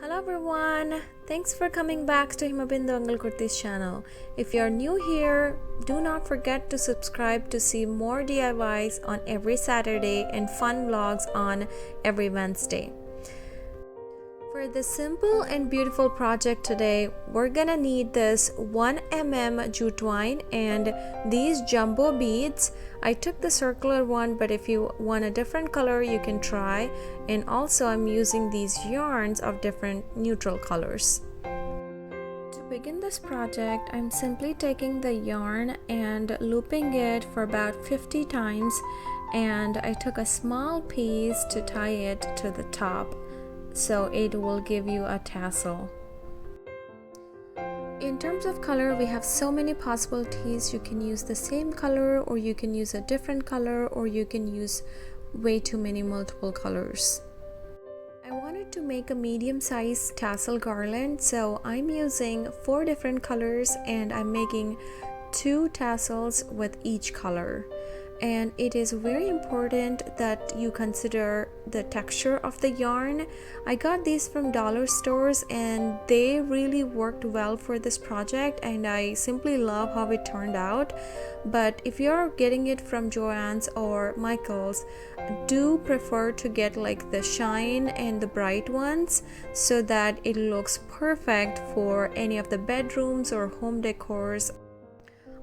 Hello everyone, thanks for coming back to Himabindu Angal Kurti's channel. If you are new here, do not forget to subscribe to see more DIYs on every Saturday and fun vlogs on every Wednesday. For this simple and beautiful project today, we're gonna need this 1 mm jute twine and these jumbo beads. I took the circular one, but if you want a different color, you can try. And also I'm using these yarns of different neutral colors. To begin this project, I'm simply taking the yarn and looping it for about 50 times, and I took a small piece to tie it to the top, so it will give you a tassel. In terms of color, we have so many possibilities. You can use the same color, or you can use a different color, or you can use way too many multiple colors. I wanted to make a medium-sized tassel garland, so I'm using 4 different colors and I'm making 2 tassels with each color. And it is very important that you consider the texture of the yarn. I got these from dollar stores and they really worked well for this project, and I simply love how it turned out. But if you're getting it from Joann's or Michael's, do prefer to get like the shine and the bright ones so that it looks perfect for any of the bedrooms or home decors.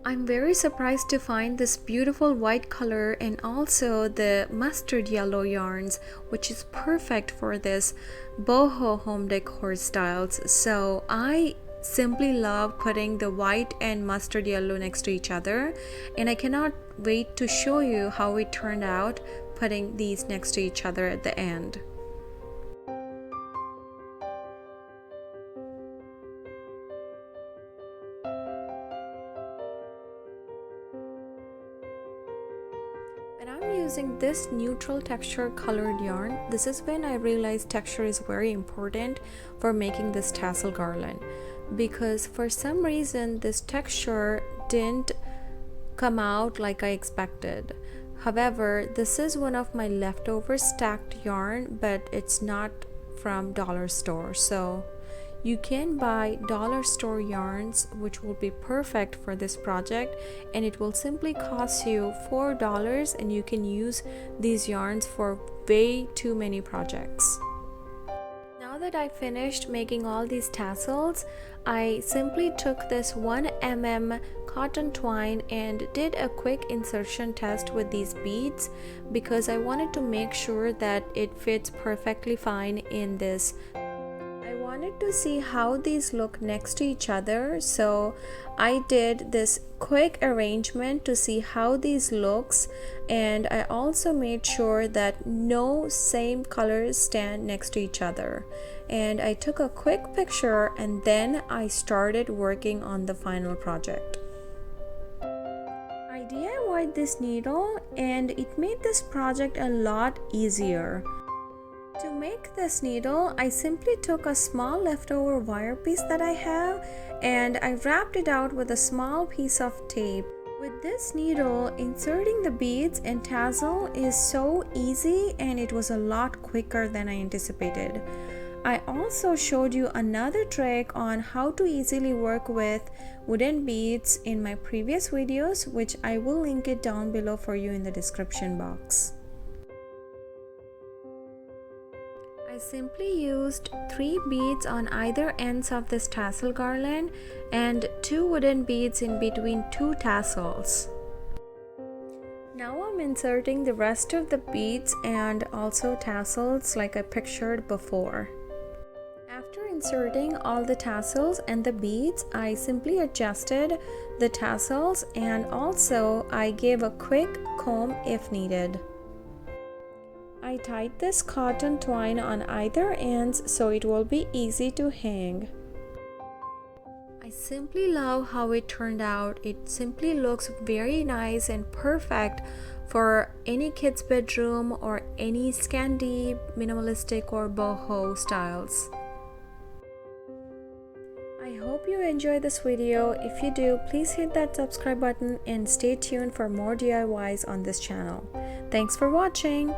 I'm very surprised to find this beautiful white color and also the mustard yellow yarns, which is perfect for this boho home decor styles. So I simply love putting the white and mustard yellow next to each other, and I cannot wait to show you how it turned out putting these next to each other at the end. And I'm using this neutral texture colored yarn. This is when I realized texture is very important for making this tassel garland, because for some reason this texture didn't come out like I expected. However, this is one of my leftover stacked yarn, but it's not from dollar store, so you can buy dollar store yarns which will be perfect for this project, and it will simply cost you $4 and you can use these yarns for way too many projects. Now that I finished making all these tassels, I simply took this 1 mm cotton twine and did a quick insertion test with these beads because I wanted to make sure that it fits perfectly fine in this. I wanted to see how these look next to each other, so I did this quick arrangement to see how these looks, and I also made sure that no same colors stand next to each other. And I took a quick picture and then I started working on the final project. I DIY'd this needle and it made this project a lot easier. To make this needle, I simply took a small leftover wire piece that I have and I wrapped it out with a small piece of tape. With this needle, inserting the beads and tassel is so easy and it was a lot quicker than I anticipated. I also showed you another trick on how to easily work with wooden beads in my previous videos, which I will link it down below for you in the description box. I simply used 3 beads on either ends of this tassel garland and 2 wooden beads in between 2 tassels. Now I'm inserting the rest of the beads and also tassels like I pictured before. After inserting all the tassels and the beads, I simply adjusted the tassels and also I gave a quick comb if needed. I tied this cotton twine on either ends so it will be easy to hang. I simply love how it turned out. It simply looks very nice and perfect for any kid's bedroom or any Scandi, minimalistic or boho styles. I hope you enjoyed this video. If you do, please hit that subscribe button and stay tuned for more DIYs on this channel. Thanks for watching.